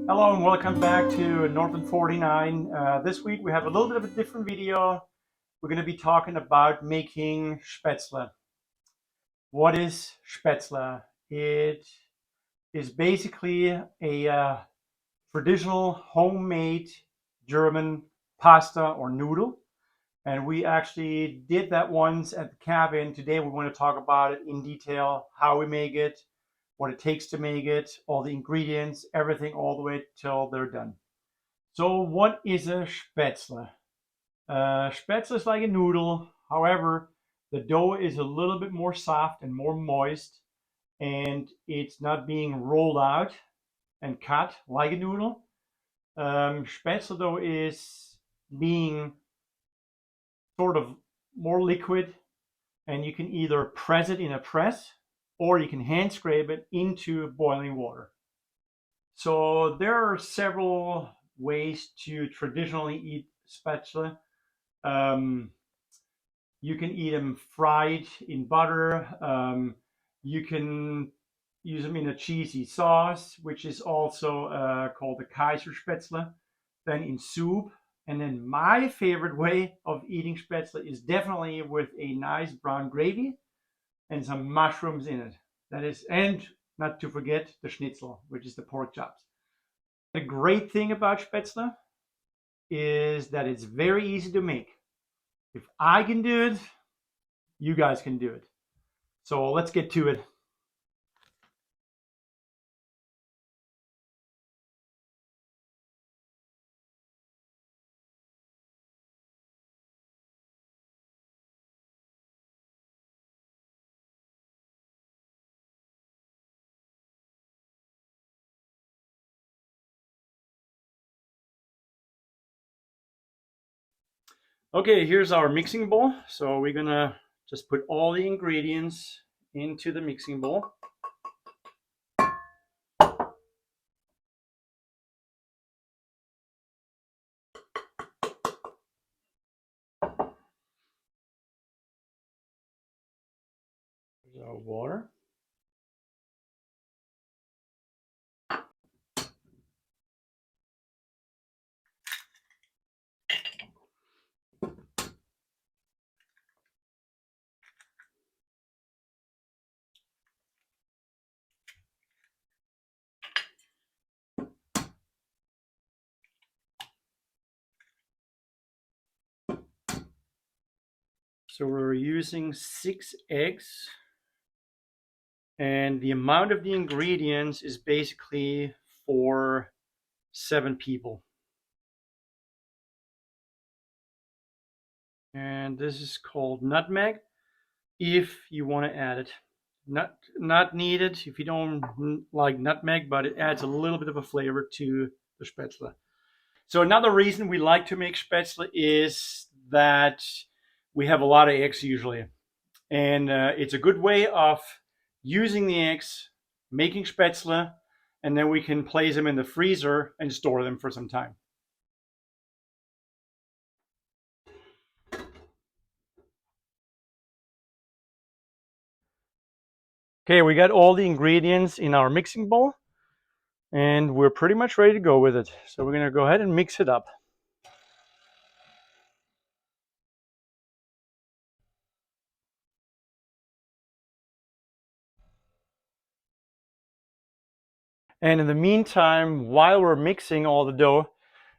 Hello and welcome back to Northern 49. This week we have a little bit of a different video. We're going to be talking about making Spätzle. What is Spätzle? It is basically a traditional homemade German pasta or noodle. And we actually did that once at the cabin. Today we want to talk about it in detail, how we make it, what it takes to make it, all the ingredients, everything all the way till they're done. So what is a Spätzle? Spätzle is like a noodle. However, the dough is a little bit more soft and more moist, and it's not being rolled out and cut like a noodle. Spätzle dough is being sort of more liquid, and you can either press it in a press or you can hand scrape it into boiling water. So there are several ways to traditionally eat Spätzle. You can eat them fried in butter. You can use them in a cheesy sauce, which is also called the Kaiser Spätzle, then in soup. And then my favorite way of eating Spätzle is definitely with a nice brown gravy and some mushrooms in it. That is, and not to forget the schnitzel, which is the pork chops. The great thing about Spätzle is that it's very easy to make. If I can do it, you guys can do it. So let's get to it. Okay, here's our mixing bowl. So we're gonna just put all the ingredients into the mixing bowl. Here's our water. So we're using 6 eggs, and the amount of the ingredients is basically for 7 people. And this is called nutmeg, if you want to add it. Not needed if you don't like nutmeg, but it adds a little bit of a flavor to the Spätzle. So another reason we like to make Spätzle is that we have a lot of eggs usually. And it's a good way of using the eggs, making Spätzle, and then we can place them in the freezer and store them for some time. Okay, we got all the ingredients in our mixing bowl, and we're pretty much ready to go with it. So we're gonna go ahead and mix it up. And in the meantime, while we're mixing all the dough,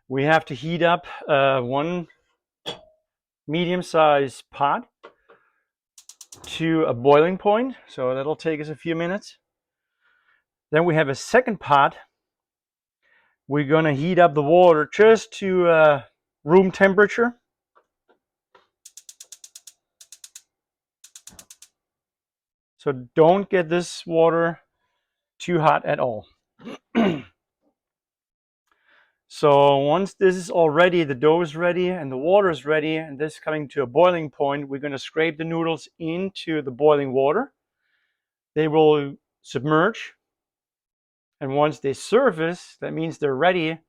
we have to heat up one medium-sized pot to a boiling point. So that'll take us a few minutes. Then we have a second pot. We're gonna heat up the water just to room temperature. So don't get this water too hot at all. So once this is all ready, the dough is ready and the water is ready, and this is coming to a boiling point, we're going to scrape the noodles into the boiling water. They will submerge, and once they surface, that means they're ready.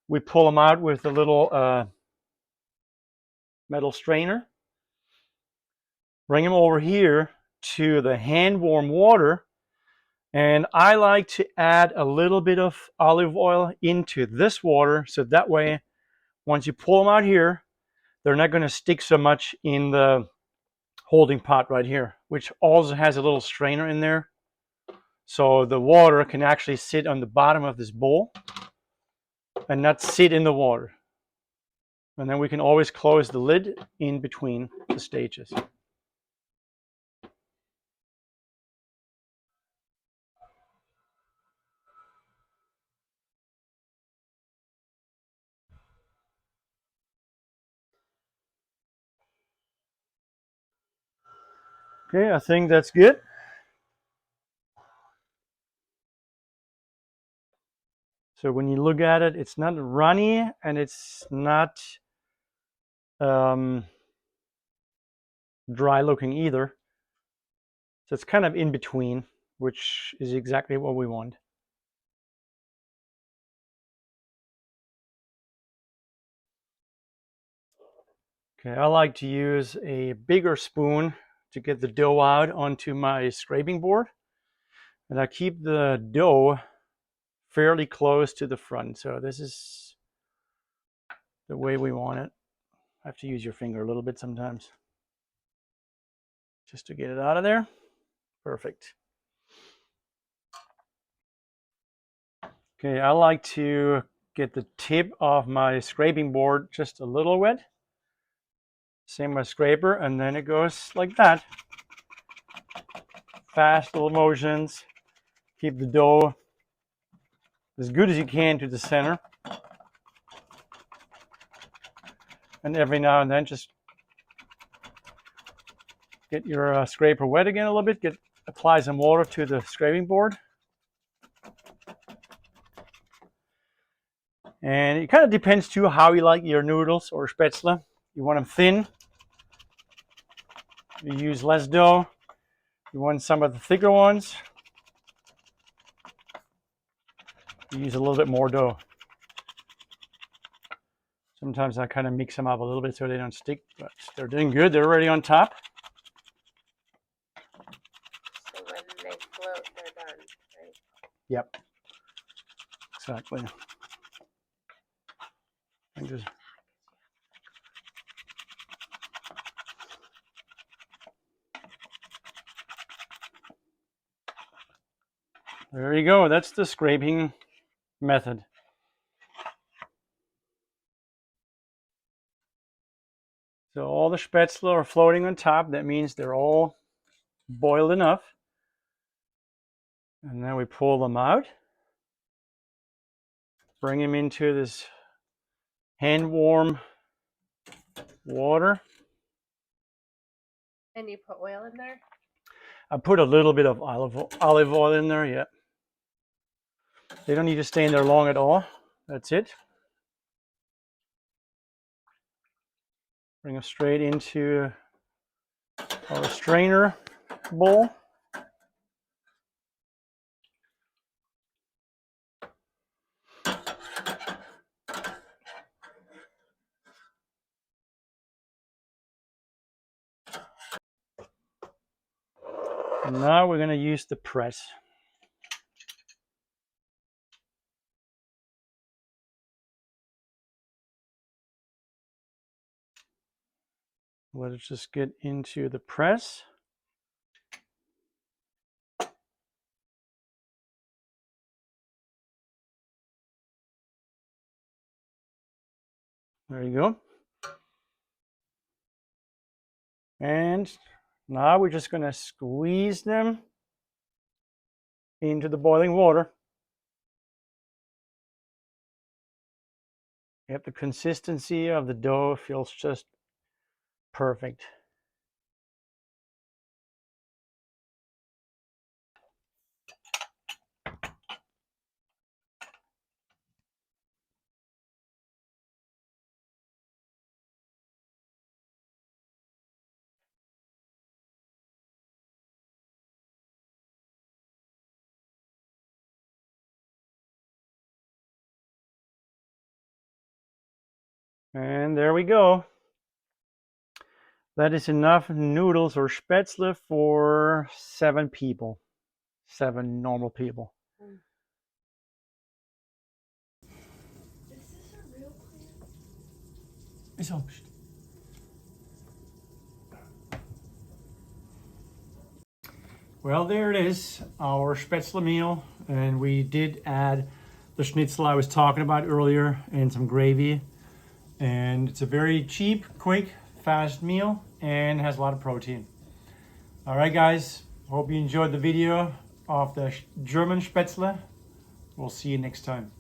We pull them out with a little metal strainer, bring them over here to the hand warm water, And I like to add a little bit of olive oil into this water, so that way, once you pull them out here, they're not going to stick so much in the holding pot right here, which also has a little strainer in there. So the water can actually sit on the bottom of this bowl and not sit in the water. And then we can always close the lid in between the stages. Okay, I think that's good. So when you look at it, it's not runny and it's not dry looking either. So it's kind of in between, which is exactly what we want. Okay, I like to use a bigger spoon to get the dough out onto my scraping board. And I keep the dough fairly close to the front. So this is the way we want it. I have to use your finger a little bit sometimes just to get it out of there. Perfect. Okay, I like to get the tip of my scraping board just a little wet. Same with scraper, and then it goes like that. Fast little motions. Keep the dough as good as you can to the center. And every now and then just get your scraper wet again a little bit. Apply some water to the scraping board. And it kind of depends too how you like your noodles or Spaetzle. You want them thin, you use less dough. You want some of the thicker ones, you use a little bit more dough. Sometimes I kind of mix them up a little bit so they don't stick, but they're doing good. They're already on top. So when they float, they're done, right? Yep, exactly. And just there you go. That's the scraping method. So all the Spaetzle are floating on top. That means they're all boiled enough. And then we pull them out. Bring them into this hand warm water. And you put oil in there? I put a little bit of olive oil in there, yeah. They don't need to stay in there long at all. That's it. Bring them straight into our strainer bowl. And now we're going to use the press. Let it just get into the press. There you go. And now we're just going to squeeze them into the boiling water. Yep, the consistency of the dough feels just perfect. And there we go. That is enough noodles or Spaetzle for 7 people. 7 normal people. Is this a real plant? It's all. Well, there it is, our Spaetzle meal, and we did add the schnitzel I was talking about earlier and some gravy. And it's a very cheap, quick, fast meal and has a lot of protein. All right, guys, hope you enjoyed the video of the German Spaetzle. We'll see you next time.